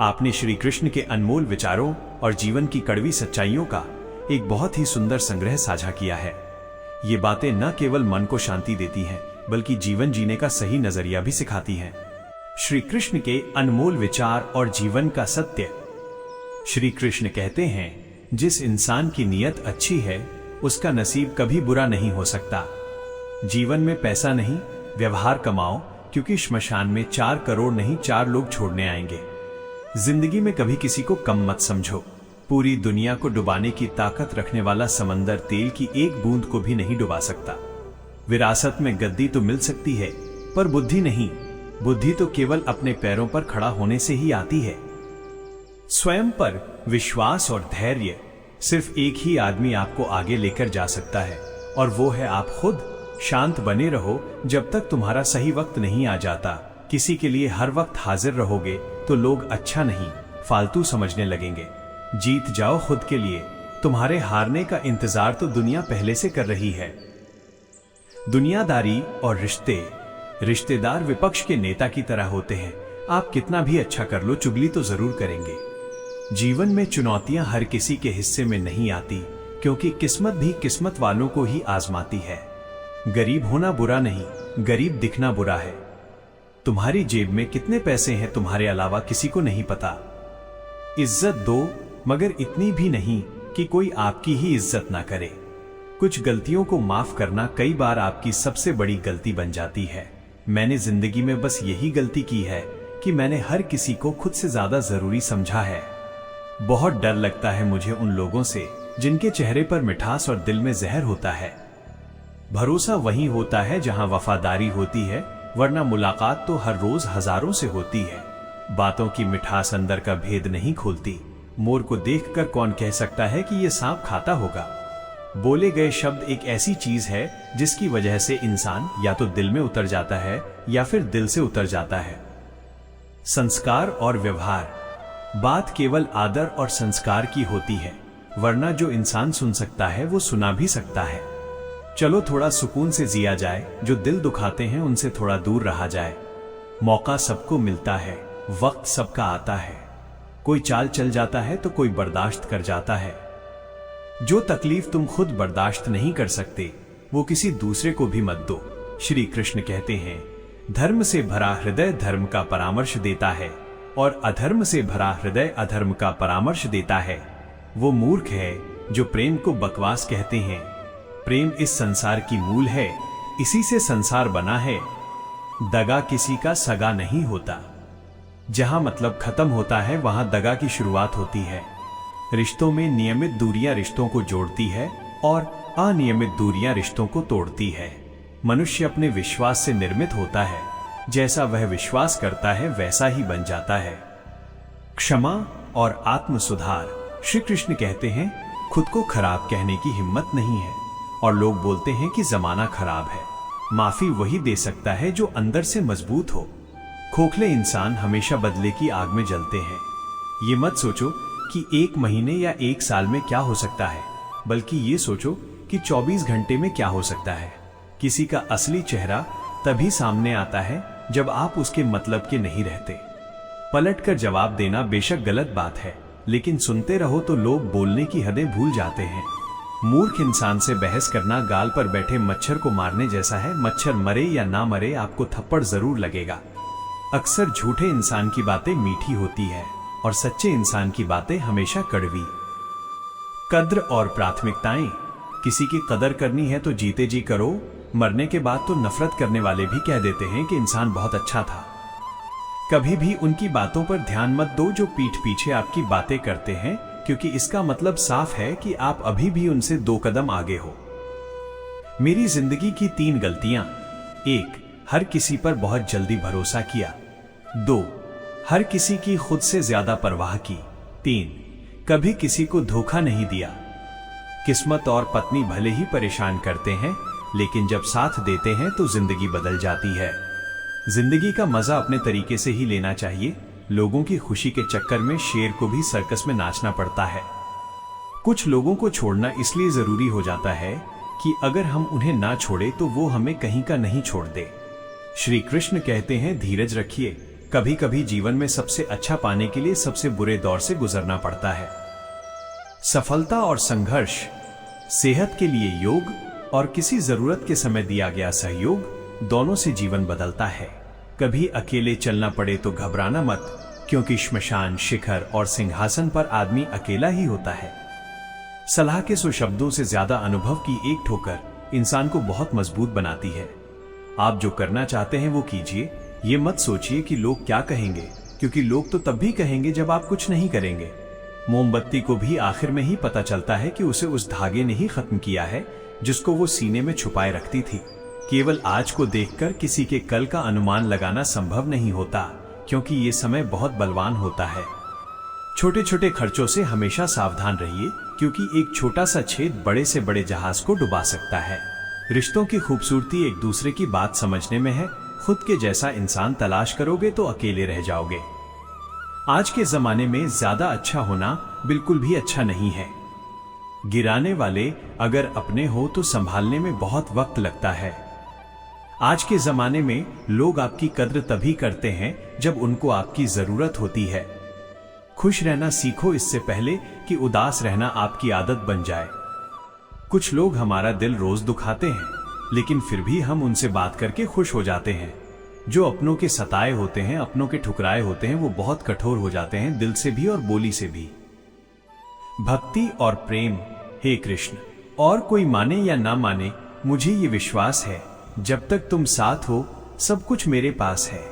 आपने श्री कृष्ण के अनमोल विचारों और जीवन की कड़वी सच्चाइयों का एक बहुत ही सुंदर संग्रह साझा किया है। ये बातें न केवल मन को शांति देती हैं, बल्कि जीवन जीने का सही नजरिया भी सिखाती हैं। श्री कृष्ण के अनमोल विचार और जीवन का सत्य। श्री कृष्ण कहते हैं, जिस इंसान की नीयत अच्छी है उसका नसीब कभी बुरा नहीं हो सकता। जीवन में पैसा नहीं, व्यवहार कमाओ, क्योंकि श्मशान में 4 करोड़ नहीं 4 लोग छोड़ने आएंगे। जिंदगी में कभी किसी को कम मत समझो। पूरी दुनिया को डुबाने की ताकत रखने वाला समंदर तेल की एक बूंद को भी नहीं डुबा सकता। विरासत में गद्दी तो मिल सकती है, पर बुद्धि नहीं। बुद्धि तो केवल अपने पैरों पर खड़ा होने से ही आती है। स्वयं पर विश्वास और धैर्य, सिर्फ एक ही आदमी आपको आगे लेकर जा सकता है, और वो है आप खुद। शांत बने रहो जब तक तुम्हारा सही वक्त नहीं आ जाता। किसी के लिए हर वक्त हाजिर रहोगे तो लोग अच्छा नहीं, फालतू समझने लगेंगे। जीत जाओ खुद के लिए। तुम्हारे हारने का इंतजार तो दुनिया पहले से कर रही है। दुनियादारी और रिश्तेदार विपक्ष के नेता की तरह होते हैं। आप कितना भी अच्छा कर लो, चुगली तो जरूर करेंगे। जीवन में चुनौतियां हर किसी के हिस्से में नहीं आती, क्योंकि किस्मत भी किस्मत वालों को ही आजमाती है। गरीब होना बुरा नहीं, गरीब दिखना बुरा है। तुम्हारी जेब में कितने पैसे हैं तुम्हारे अलावा किसी को नहीं पता। इज्जत दो, मगर इतनी भी नहीं कि कोई आपकी ही इज्जत ना करे। कुछ गलतियों को माफ करना कई बार आपकी सबसे बड़ी गलती बन जाती है। मैंने जिंदगी में बस यही गलती की है कि मैंने हर किसी को खुद से ज्यादा जरूरी समझा है। बहुत डर लगता है मुझे उन लोगों से जिनके चेहरे पर मिठास और दिल में जहर होता है। भरोसा वहीं होता है जहां वफादारी होती है, वरना मुलाकात तो हर रोज हजारों से होती है। बातों की मिठास अंदर का भेद नहीं खोलती। मोर को देखकर कौन कह सकता है कि यह सांप खाता होगा। बोले गए शब्द एक ऐसी चीज है जिसकी वजह से इंसान या तो दिल में उतर जाता है या फिर दिल से उतर जाता है। संस्कार और व्यवहार। बात केवल आदर और संस्कार की होती है, वरना जो इंसान सुन सकता है वो सुना भी सकता है। चलो थोड़ा सुकून से जिया जाए, जो दिल दुखाते हैं उनसे थोड़ा दूर रहा जाए। मौका सबको मिलता है, वक्त सबका आता है। कोई चाल चल जाता है तो कोई बर्दाश्त कर जाता है। जो तकलीफ तुम खुद बर्दाश्त नहीं कर सकते, वो किसी दूसरे को भी मत दो। श्री कृष्ण कहते हैं, धर्म से भरा हृदय धर्म का परामर्श देता है, और अधर्म से भरा हृदय अधर्म का परामर्श देता है। वो मूर्ख है जो प्रेम को बकवास कहते हैं। प्रेम इस संसार की मूल है, इसी से संसार बना है। दगा किसी का सगा नहीं होता। जहां मतलब खत्म होता है वहां दगा की शुरुआत होती है। रिश्तों में नियमित दूरियां रिश्तों को जोड़ती है, और अनियमित दूरियां रिश्तों को तोड़ती है। मनुष्य अपने विश्वास से निर्मित होता है। जैसा वह विश्वास करता है वैसा ही बन जाता है। क्षमा और आत्म सुधार। श्री कृष्ण कहते हैं, खुद को खराब कहने की हिम्मत नहीं है, और लोग बोलते हैं कि जमाना खराब है। माफी वही दे सकता है जो अंदर से मजबूत हो। खोखले इंसान हमेशा बदले की आग में जलते हैं। ये मत सोचो कि 1 महीने या 1 साल में क्या हो सकता है, बल्कि ये सोचो कि 24 घंटे में क्या हो सकता है। किसी का असली चेहरा तभी सामने आता है जब आप उसके मतलब के नहीं रहते। पलटकर जवाब देना बेशक गलत बात है, लेकिन सुनते रहो तो लोग बोलने की हदें भूल जाते हैं। मूर्ख इंसान से बहस करना गाल पर बैठे मच्छर को मारने जैसा है। मच्छर मरे या ना मरे, आपको थप्पड़ जरूर लगेगा। अक्सर झूठे इंसान की बातें मीठी होती है, और सच्चे इंसान की बातें हमेशा कड़वी। कद्र और प्राथमिकताएं। किसी की कदर करनी है तो जीते जी करो। मरने के बाद तो नफरत करने वाले भी कह देते हैं कि इंसान बहुत अच्छा था। कभी भी उनकी बातों पर ध्यान मत दो जो पीठ पीछे आपकी बातें करते हैं, क्योंकि इसका मतलब साफ है कि आप अभी भी उनसे 2 कदम आगे हो। मेरी जिंदगी की 3 गलतियां। 1. हर किसी पर बहुत जल्दी भरोसा किया। 2. हर किसी की खुद से ज्यादा परवाह की। 3. कभी किसी को धोखा नहीं दिया। किस्मत और पत्नी भले ही परेशान करते हैं, लेकिन जब साथ देते हैं तो जिंदगी बदल जाती है। जिंदगी का मजा अपने तरीके से ही लेना चाहिए। लोगों की खुशी के चक्कर में शेर को भी सर्कस में नाचना पड़ता है। कुछ लोगों को छोड़ना इसलिए जरूरी हो जाता है कि अगर हम उन्हें ना छोड़े तो वो हमें कहीं का नहीं छोड़ दे। श्री कृष्ण कहते हैं, धीरज रखिए, कभी कभी जीवन में सबसे अच्छा पाने के लिए सबसे बुरे दौर से गुजरना पड़ता है। सफलता और संघर्ष, सेहत के लिए योग और किसी जरूरत के समय दिया गया सहयोग, दोनों से जीवन बदलता है। कभी अकेले चलना पड़े तो घबराना मत, क्योंकि श्मशान, शिखर और सिंहासन पर आदमी अकेला ही होता है। सलाह के 100 शब्दों से ज्यादा अनुभव की एक ठोकर इंसान को बहुत मजबूत बनाती है। आप जो करना चाहते हैं वो कीजिए। ये मत सोचिए कि लोग क्या कहेंगे, क्योंकि लोग तो तब भी कहेंगे जब आप कुछ नहीं करेंगे। मोमबत्ती को भी आखिर में ही पता चलता है कि उसे उस धागे ने ही खत्म किया है जिसको वो सीने में छुपाए रखती थी। केवल आज को देखकर किसी के कल का अनुमान लगाना संभव नहीं होता, क्योंकि ये समय बहुत बलवान होता है। छोटे छोटे खर्चों से हमेशा सावधान रहिए, क्योंकि एक छोटा सा छेद बड़े से बड़े जहाज को डुबा सकता है। रिश्तों की खूबसूरती एक दूसरे की बात समझने में है। खुद के जैसा इंसान तलाश करोगे तो अकेले रह जाओगे। आज के जमाने में ज्यादा अच्छा होना बिल्कुल भी अच्छा नहीं है। गिराने वाले अगर अपने हो तो संभालने में बहुत वक्त लगता है। आज के जमाने में लोग आपकी कद्र तभी करते हैं जब उनको आपकी जरूरत होती है। खुश रहना सीखो इससे पहले कि उदास रहना आपकी आदत बन जाए। कुछ लोग हमारा दिल रोज दुखाते हैं, लेकिन फिर भी हम उनसे बात करके खुश हो जाते हैं। जो अपनों के सताए होते हैं, अपनों के ठुकराए होते हैं, वो बहुत कठोर हो जाते हैं, दिल से भी और बोली से भी। भक्ति और प्रेम। हे कृष्ण, और कोई माने या ना माने, मुझे ये विश्वास है जब तक तुम साथ हो सब कुछ मेरे पास है।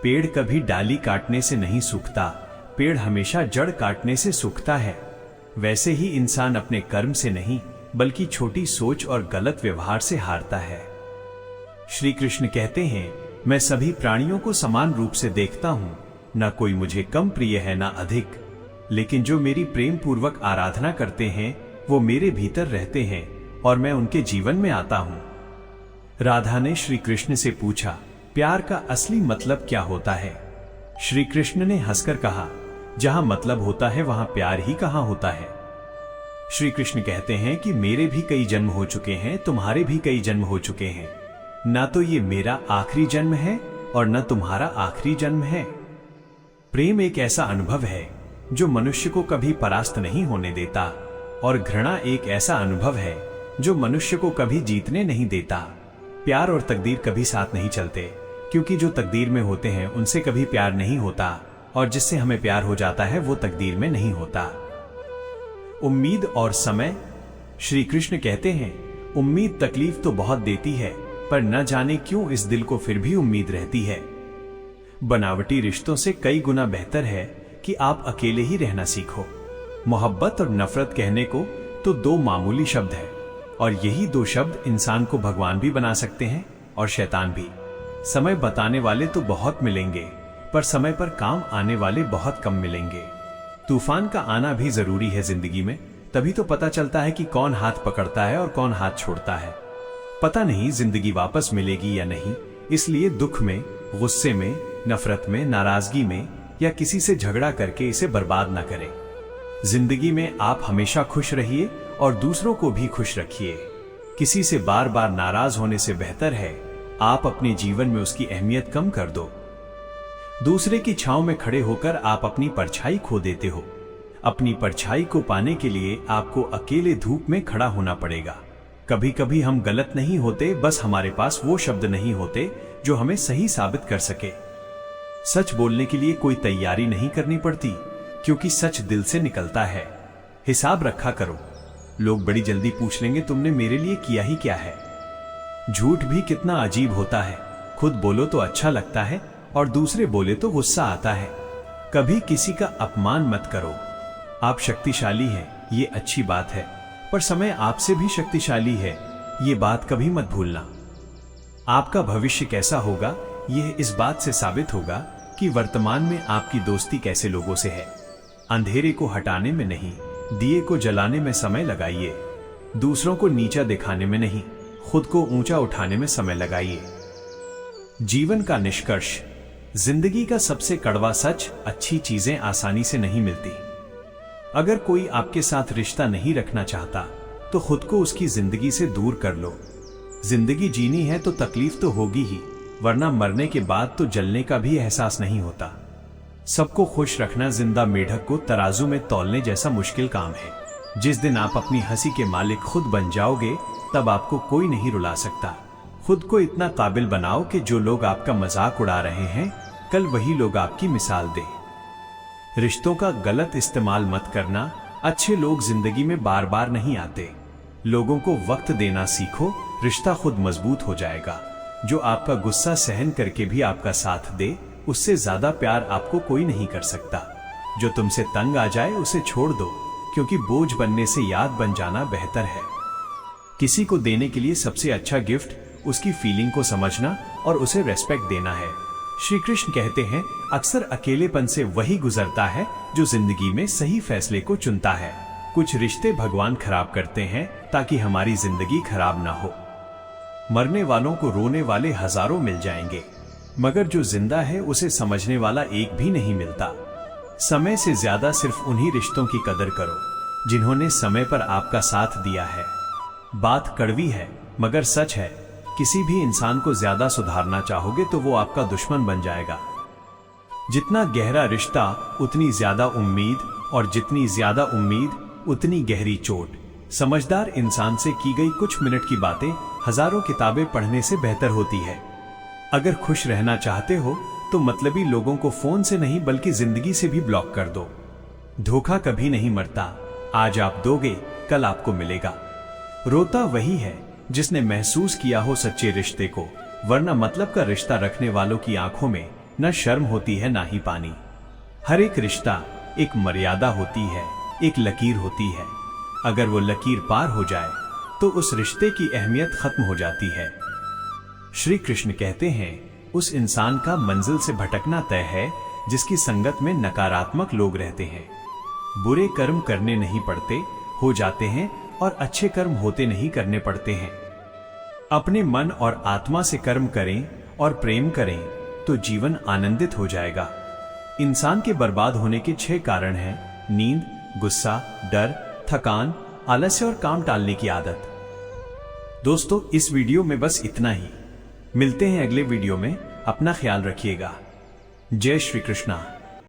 पेड़ कभी डाली काटने से नहीं सूखता, पेड़ हमेशा जड़ काटने से सूखता है। वैसे ही इंसान अपने कर्म से नहीं बल्कि छोटी सोच और गलत व्यवहार से हारता है। श्री कृष्ण कहते हैं, मैं सभी प्राणियों को समान रूप से देखता हूं, न कोई मुझे कम प्रिय है न अधिक, लेकिन जो मेरी प्रेम पूर्वक आराधना करते हैं वो मेरे भीतर रहते हैं और मैं उनके जीवन में आता हूं। राधा ने श्री कृष्ण से पूछा, प्यार का असली मतलब क्या होता है? श्री कृष्ण ने हंसकर कहा, जहां मतलब होता है वहां प्यार ही कहां होता है। श्री कृष्ण कहते हैं कि मेरे भी कई जन्म हो चुके हैं, तुम्हारे भी कई जन्म हो चुके हैं। ना तो ये मेरा आखिरी जन्म है और न तुम्हारा आखिरी जन्म है। प्रेम एक ऐसा अनुभव है जो मनुष्य को कभी परास्त नहीं होने देता, और घृणा एक ऐसा अनुभव है जो मनुष्य को कभी जीतने नहीं देता। प्यार और तकदीर कभी साथ नहीं चलते, क्योंकि जो तकदीर में होते हैं उनसे कभी प्यार नहीं होता, और जिससे हमें प्यार हो जाता है वो तकदीर में नहीं होता। उम्मीद और समय। श्री कृष्ण कहते हैं, उम्मीद तकलीफ तो बहुत देती है, पर न जाने क्यों इस दिल को फिर भी उम्मीद रहती है। बनावटी रिश्तों से कई गुना बेहतर है कि आप अकेले ही रहना सीखो। मोहब्बत और नफरत कहने को तो 2 मामूली शब्द है, और यही 2 शब्द इंसान को भगवान भी बना सकते हैं और शैतान भी। समय बताने वाले तो बहुत मिलेंगे, पर समय पर काम आने वाले बहुत कम मिलेंगे। तूफान का आना भी जरूरी है जिंदगी में, तभी तो पता चलता है कि कौन हाथ पकड़ता है और कौन हाथ छोड़ता है। पता नहीं जिंदगी वापस मिलेगी या नहीं, इसलिए दुख में, गुस्से में, नफरत में, नाराजगी में या किसी से झगड़ा करके इसे बर्बाद ना करें। जिंदगी में आप हमेशा खुश रहिए और दूसरों को भी खुश रखिए। किसी से बार बार नाराज होने से बेहतर है आप अपने जीवन में उसकी अहमियत कम कर दो। दूसरे की छांव में खड़े होकर आप अपनी परछाई खो देते हो। अपनी परछाई को पाने के लिए आपको अकेले धूप में खड़ा होना पड़ेगा। कभी कभी हम गलत नहीं होते, बस हमारे पास वो शब्द नहीं होते जो हमें सही साबित कर सके। सच बोलने के लिए कोई तैयारी नहीं करनी पड़ती, क्योंकि सच दिल से निकलता है। हिसाब रखा करो, लोग बड़ी जल्दी पूछ लेंगे तुमने मेरे लिए किया ही क्या है। झूठ भी कितना अजीब होता है, खुद बोलो तो अच्छा लगता है और दूसरे बोले तो गुस्सा आता है। कभी किसी का अपमान मत करो। आप शक्तिशाली हैं, ये अच्छी बात है, पर समय आपसे भी शक्तिशाली है, ये बात कभी मत भूलना। आपका भविष्य कैसा होगा यह इस बात से साबित होगा कि वर्तमान में आपकी दोस्ती कैसे लोगों से है। अंधेरे को हटाने में नहीं, दिए को जलाने में समय लगाइए। दूसरों को नीचा दिखाने में नहीं, खुद को ऊंचा उठाने में समय लगाइए। जीवन का निष्कर्ष। जिंदगी का सबसे कड़वा सच, अच्छी चीजें आसानी से नहीं मिलती। अगर कोई आपके साथ रिश्ता नहीं रखना चाहता तो तो खुद को उसकी जिंदगी से दूर कर लो। जिंदगी जीनी है तो तकलीफ तो होगी ही, वरना मरने के बाद तो जलने का भी एहसास नहीं होता। सबको खुश रखना जिंदा मेढक को तराजू में तौलने जैसा मुश्किल काम है। जिस दिन आप अपनी हंसी के मालिक खुद बन जाओगे, तब आपको कोई नहीं रुला सकता। खुद को इतना काबिल बनाओ कि जो लोग आपका मजाक उड़ा रहे हैं, कल वही लोग आपकी मिसाल दे। रिश्तों का गलत इस्तेमाल मत करना। अच्छे लोग जिंदगी में बार बार नहीं आते। लोगों को वक्त देना सीखो, रिश्ता खुद मजबूत हो जाएगा। जो आपका गुस्सा सहन करके भी आपका साथ दे, उससे ज्यादा प्यार आपको कोई नहीं कर सकता। जो तुमसे तंग आ जाए उसे छोड़ दो, क्योंकि बोझ बनने से याद बन जाना बेहतर है। किसी को देने के लिए सबसे अच्छा गिफ्ट उसकी फीलिंग को समझना और उसे रेस्पेक्ट देना है। श्री कृष्ण कहते हैं, अक्सर अकेलेपन से वही गुजरता है जो जिंदगी में सही फैसले को चुनता है। कुछ रिश्ते भगवान खराब करते हैं ताकि हमारी जिंदगी खराब ना हो। मरने वालों को रोने वाले हजारों मिल जाएंगे, मगर जो जिंदा है उसे समझने वाला एक भी नहीं मिलता। समय से ज्यादा सिर्फ उन्हीं रिश्तों की कदर करो जिन्होंने समय पर आपका साथ दिया है। बात कड़वी है मगर सच है, किसी भी इंसान को ज्यादा सुधारना चाहोगे तो वो आपका दुश्मन बन जाएगा। जितना गहरा रिश्ता उतनी ज्यादा उम्मीद, और जितनी ज्यादा उम्मीद उतनी गहरी चोट। समझदार इंसान से की गई कुछ मिनट की बातें हजारों किताबें पढ़ने से बेहतर होती है। अगर खुश रहना चाहते हो तो मतलबी लोगों को फोन से नहीं बल्कि जिंदगी से भी ब्लॉक कर दो। धोखा कभी नहीं मरता, आज आप दोगे कल आपको मिलेगा। रोता वही है जिसने महसूस किया हो सच्चे रिश्ते को, वरना मतलब का रिश्ता रखने वालों की आंखों में न शर्म होती है ना ही पानी। हर एक रिश्ता एक मर्यादा होती है, एक लकीर होती है। अगर वो लकीर पार हो जाए तो उस रिश्ते की अहमियत खत्म हो जाती है। श्री कृष्ण कहते हैं, उस इंसान का मंजिल से भटकना तय है जिसकी संगत में नकारात्मक लोग रहते हैं। बुरे कर्म करने नहीं पड़ते, हो जाते हैं, और अच्छे कर्म होते नहीं करने पड़ते हैं। अपने मन और आत्मा से कर्म करें और प्रेम करें तो जीवन आनंदित हो जाएगा। इंसान के बर्बाद होने के 6 कारण हैं: नींद, गुस्सा, डर, थकान, आलस्य और काम टालने की आदत। दोस्तों, इस वीडियो में बस इतना ही। मिलते हैं अगले वीडियो में। अपना ख्याल रखिएगा। जय श्री कृष्णा।